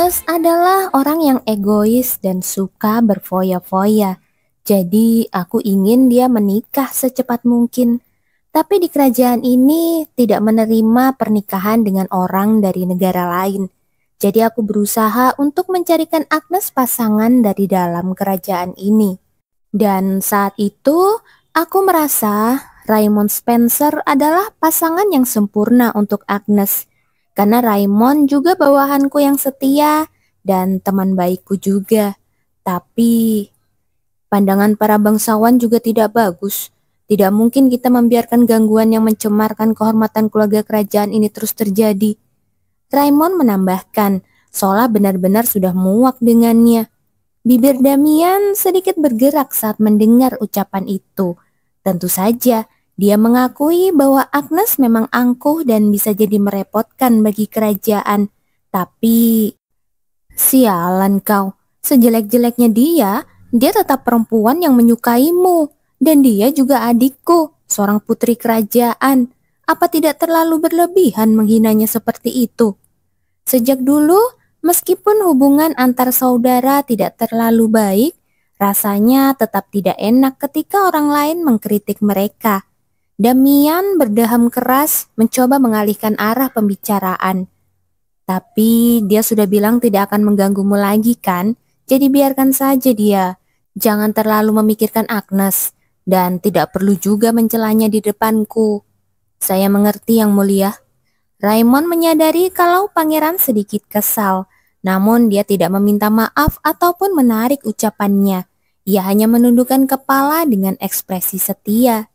Agnes adalah orang yang egois dan suka berfoya-foya. Jadi aku ingin dia menikah secepat mungkin. Tapi di kerajaan ini tidak menerima pernikahan dengan orang dari negara lain. Jadi aku berusaha untuk mencarikan Agnes pasangan dari dalam kerajaan ini. Dan saat itu aku merasa Raymond Spencer adalah pasangan yang sempurna untuk Agnes. Karena Raymond juga bawahanku yang setia dan teman baikku juga. Tapi pandangan para bangsawan juga tidak bagus. Tidak mungkin kita membiarkan gangguan yang mencemarkan kehormatan keluarga kerajaan ini terus terjadi. Raymond menambahkan, seolah benar-benar sudah muak dengannya. Bibir Damian sedikit bergerak saat mendengar ucapan itu. Tentu saja, dia mengakui bahwa Agnes memang angkuh dan bisa jadi merepotkan bagi kerajaan. Tapi, sialan kau, sejelek-jeleknya dia tetap perempuan yang menyukaimu. Dan dia juga adikku, seorang putri kerajaan. Apa tidak terlalu berlebihan menghinanya seperti itu? Sejak dulu, meskipun hubungan antar saudara tidak terlalu baik, rasanya tetap tidak enak ketika orang lain mengkritik mereka. Damian berdeham keras mencoba mengalihkan arah pembicaraan. Tapi dia sudah bilang tidak akan mengganggumu lagi kan? Jadi biarkan saja dia. Jangan terlalu memikirkan Agnes. Dan tidak perlu juga mencelanya di depanku. Saya mengerti yang mulia. Raymond menyadari kalau pangeran sedikit kesal. Namun dia tidak meminta maaf ataupun menarik ucapannya. Ia hanya menundukkan kepala dengan ekspresi setia.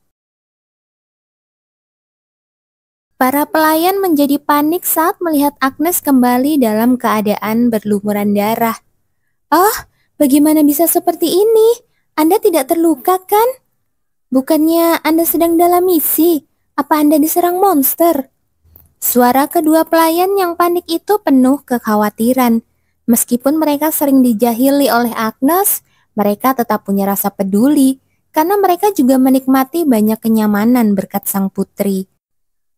Para pelayan menjadi panik saat melihat Agnes kembali dalam keadaan berlumuran darah. "Oh, bagaimana bisa seperti ini? Anda tidak terluka kan? Bukannya Anda sedang dalam misi? Apa Anda diserang monster?" Suara kedua pelayan yang panik itu penuh kekhawatiran. Meskipun mereka sering dijahili oleh Agnes, mereka tetap punya rasa peduli karena mereka juga menikmati banyak kenyamanan berkat sang putri.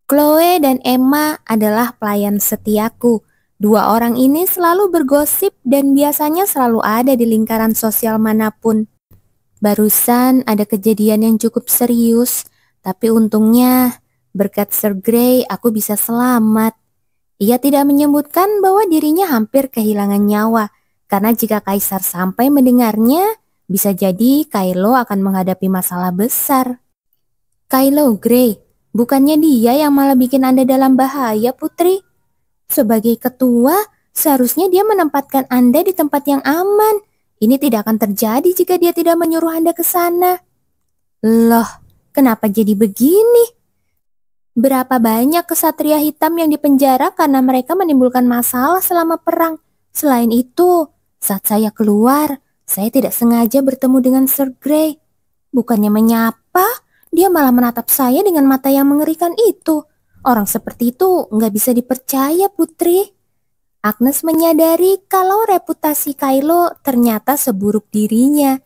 Chloe dan Emma adalah pelayan setiaku. Dua orang ini selalu bergosip dan biasanya selalu ada di lingkaran sosial manapun. Barusan ada kejadian yang cukup serius, tapi untungnya berkat Sir Grey aku bisa selamat. Ia tidak menyebutkan bahwa dirinya hampir kehilangan nyawa, karena jika Kaisar sampai mendengarnya, bisa jadi Kylo akan menghadapi masalah besar. Kylo Grey, bukannya dia yang malah bikin Anda dalam bahaya, Putri? Sebagai ketua, seharusnya dia menempatkan Anda di tempat yang aman. Ini tidak akan terjadi jika dia tidak menyuruh Anda ke sana. Loh, kenapa jadi begini? Berapa banyak kesatria hitam yang dipenjara karena mereka menimbulkan masalah selama perang. Selain itu, saat saya keluar, saya tidak sengaja bertemu dengan Sir Grey. Bukannya menyapa, dia malah menatap saya dengan mata yang mengerikan itu. Orang seperti itu nggak bisa dipercaya, Putri. Agnes menyadari kalau reputasi Kylo ternyata seburuk dirinya.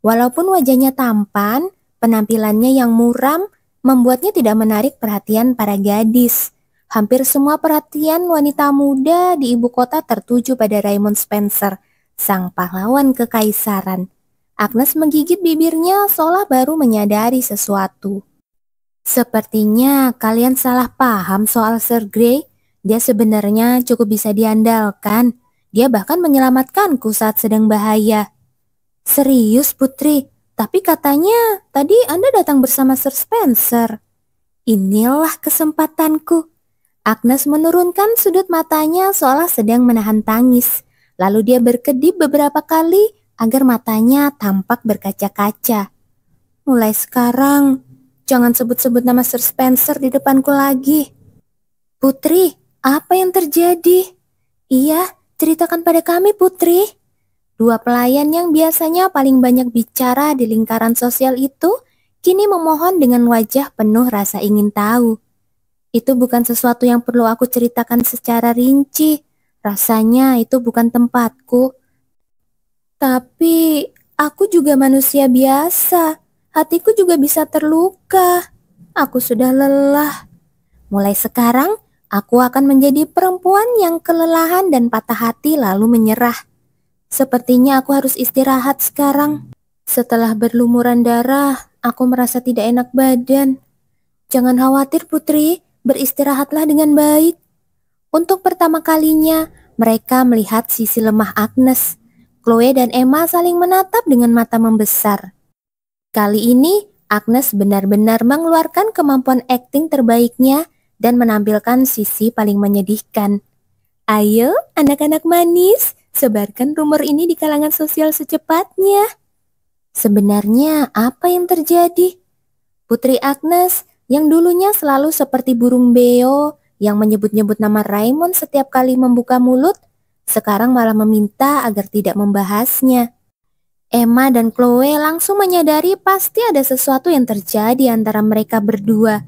Walaupun wajahnya tampan, penampilannya yang muram membuatnya tidak menarik perhatian para gadis. Hampir semua perhatian wanita muda di ibu kota tertuju pada Raymond Spencer, sang pahlawan kekaisaran. Agnes menggigit bibirnya seolah baru menyadari sesuatu. Sepertinya kalian salah paham soal Sir Grey. Dia sebenarnya cukup bisa diandalkan. Dia bahkan menyelamatkanku saat sedang bahaya. Serius, Putri? Tapi katanya tadi Anda datang bersama Sir Spencer. Inilah kesempatanku. Agnes menurunkan sudut matanya seolah sedang menahan tangis. Lalu dia berkedip beberapa kali agar matanya tampak berkaca-kaca. Mulai sekarang, jangan sebut-sebut nama Sir Spencer di depanku lagi. Putri, apa yang terjadi? Iya, ceritakan pada kami, Putri. Dua pelayan yang biasanya paling banyak bicara di lingkaran sosial itu kini memohon dengan wajah penuh rasa ingin tahu. Itu bukan sesuatu yang perlu aku ceritakan secara rinci. Rasanya itu bukan tempatku. Tapi aku juga manusia biasa. Hatiku juga bisa terluka. Aku sudah lelah. Mulai sekarang, Aku akan menjadi perempuan yang kelelahan dan patah hati lalu menyerah. Sepertinya aku harus istirahat sekarang. Setelah berlumuran darah, aku merasa tidak enak badan. Jangan khawatir Putri, beristirahatlah dengan baik. Untuk pertama kalinya, mereka melihat sisi lemah Agnes. Chloe dan Emma saling menatap dengan mata membesar. Kali ini, Agnes benar-benar mengeluarkan kemampuan akting terbaiknya dan menampilkan sisi paling menyedihkan. Ayo, anak-anak manis, sebarkan rumor ini di kalangan sosial secepatnya. Sebenarnya apa yang terjadi? Putri Agnes yang dulunya selalu seperti burung beo yang menyebut-nyebut nama Raymond setiap kali membuka mulut, sekarang malah meminta agar tidak membahasnya. Emma dan Chloe langsung menyadari pasti ada sesuatu yang terjadi antara mereka berdua.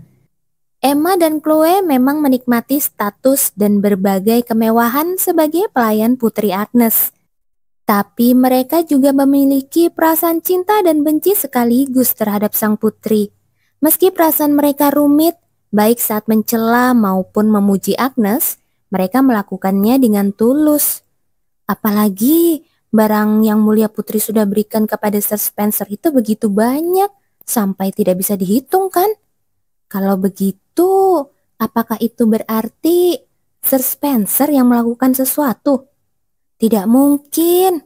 Emma dan Chloe memang menikmati status dan berbagai kemewahan sebagai pelayan Putri Agnes. Tapi mereka juga memiliki perasaan cinta dan benci sekaligus terhadap sang putri. Meski perasaan mereka rumit, baik saat mencela maupun memuji Agnes, mereka melakukannya dengan tulus. Apalagi barang yang Mulia Putri sudah berikan kepada Sir Spencer itu begitu banyak, sampai tidak bisa dihitung kan? Kalau begitu, apakah itu berarti Sir Spencer yang melakukan sesuatu? Tidak mungkin.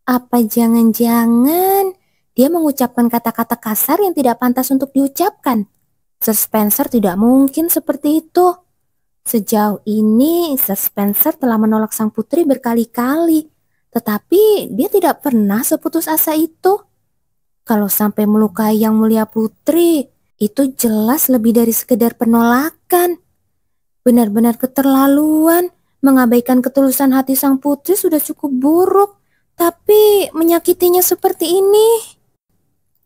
Apa jangan-jangan dia mengucapkan kata-kata kasar yang tidak pantas untuk diucapkan? Sir Spencer tidak mungkin seperti itu. Sejauh ini, Sir Spencer telah menolak sang putri berkali-kali, tetapi dia tidak pernah seputus asa itu. Kalau sampai melukai Yang Mulia Putri, itu jelas lebih dari sekedar penolakan. Benar-benar keterlaluan, mengabaikan ketulusan hati sang putri sudah cukup buruk, tapi menyakitinya seperti ini.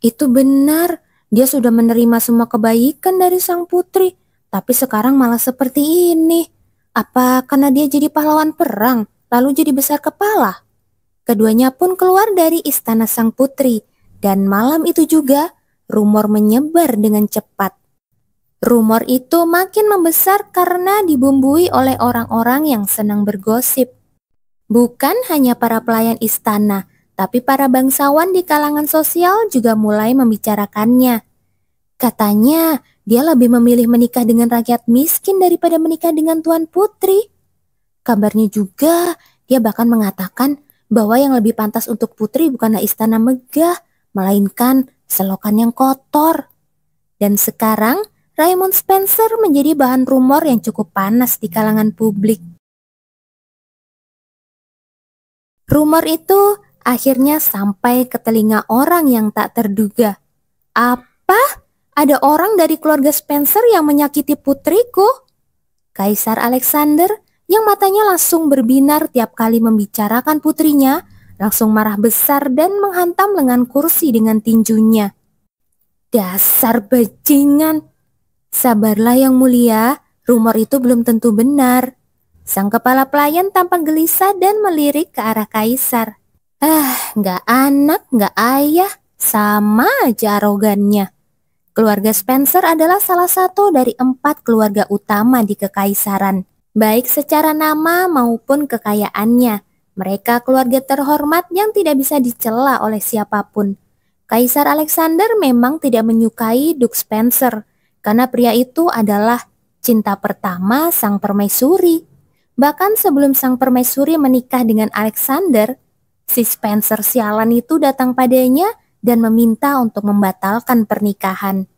Itu benar, dia sudah menerima semua kebaikan dari sang putri, tapi sekarang malah seperti ini. Apa karena dia jadi pahlawan perang, lalu jadi besar kepala? Keduanya pun keluar dari istana sang putri, dan malam itu juga rumor menyebar dengan cepat. Rumor itu makin membesar karena dibumbui oleh orang-orang yang senang bergosip. Bukan hanya para pelayan istana, tapi para bangsawan di kalangan sosial juga mulai membicarakannya. Katanya, dia lebih memilih menikah dengan rakyat miskin daripada menikah dengan tuan putri. Kabarnya juga, dia bahkan mengatakan bahwa yang lebih pantas untuk putri bukanlah istana megah, melainkan selokan yang kotor. Dan sekarang, Raymond Spencer menjadi bahan rumor yang cukup panas di kalangan publik. Rumor itu akhirnya sampai ke telinga orang yang tak terduga. Apa? Ada orang dari keluarga Spencer yang menyakiti putriku? Kaisar Alexander yang matanya langsung berbinar tiap kali membicarakan putrinya, langsung marah besar dan menghantam lengan kursi dengan tinjunya. Dasar bajingan! Sabarlah Yang Mulia, rumor itu belum tentu benar. Sang kepala pelayan tampak gelisah dan melirik ke arah kaisar. Nggak anak, nggak ayah, sama aja arogannya. Keluarga Spencer adalah salah satu dari 4 keluarga utama di kekaisaran, baik secara nama maupun kekayaannya. Mereka keluarga terhormat yang tidak bisa dicela oleh siapapun. Kaisar Alexander memang tidak menyukai Duke Spencer, karena pria itu adalah cinta pertama sang permaisuri. Bahkan sebelum sang permaisuri menikah dengan Alexander, si Spencer sialan itu datang padanya dan meminta untuk membatalkan pernikahan.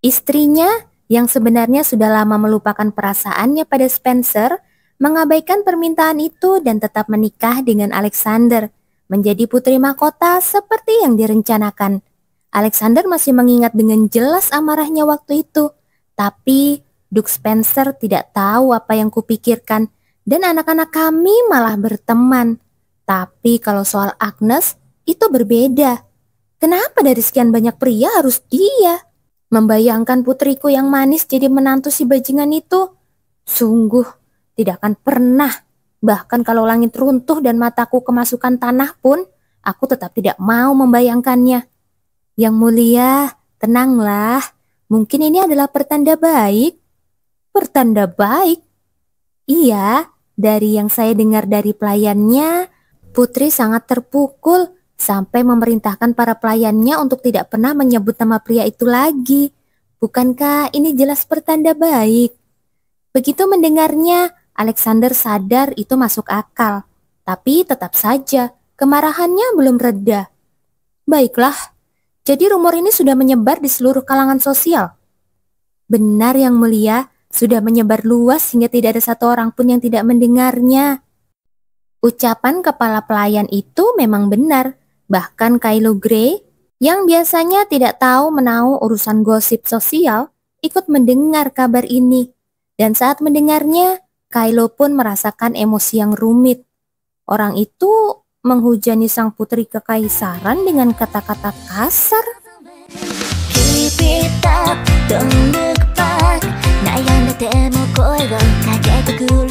Istrinya yang sebenarnya sudah lama melupakan perasaannya pada Spencer, mengabaikan permintaan itu dan tetap menikah dengan Alexander, menjadi putri mahkota seperti yang direncanakan. Alexander masih mengingat dengan jelas amarahnya waktu itu, tapi Duke Spencer tidak tahu apa yang kupikirkan dan anak-anak kami malah berteman. Tapi kalau soal Agnes, itu berbeda. Kenapa dari sekian banyak pria harus dia? Membayangkan putriku yang manis jadi menantu si bajingan itu, sungguh tidak akan pernah. Bahkan kalau langit runtuh dan mataku kemasukan tanah pun, aku tetap tidak mau membayangkannya. Yang Mulia, tenanglah. Mungkin ini adalah pertanda baik. Pertanda baik. Iya, dari yang saya dengar dari pelayannya, Putri sangat terpukul sampai memerintahkan para pelayannya untuk tidak pernah menyebut nama pria itu lagi. Bukankah ini jelas pertanda baik? Begitu mendengarnya, Alexander sadar itu masuk akal. Tapi tetap saja, kemarahannya belum reda. Baiklah, jadi rumor ini sudah menyebar di seluruh kalangan sosial. Benar Yang Mulia, sudah menyebar luas hingga tidak ada satu orang pun yang tidak mendengarnya. Ucapan kepala pelayan itu memang benar. Bahkan Kylo Grey, yang biasanya tidak tahu menahu urusan gosip sosial, ikut mendengar kabar ini. Dan saat mendengarnya, Kylo pun merasakan emosi yang rumit. Orang itu menghujani sang putri kekaisaran dengan kata-kata kasar. Keep it up, don't look back. 悩んでても声をかけてくる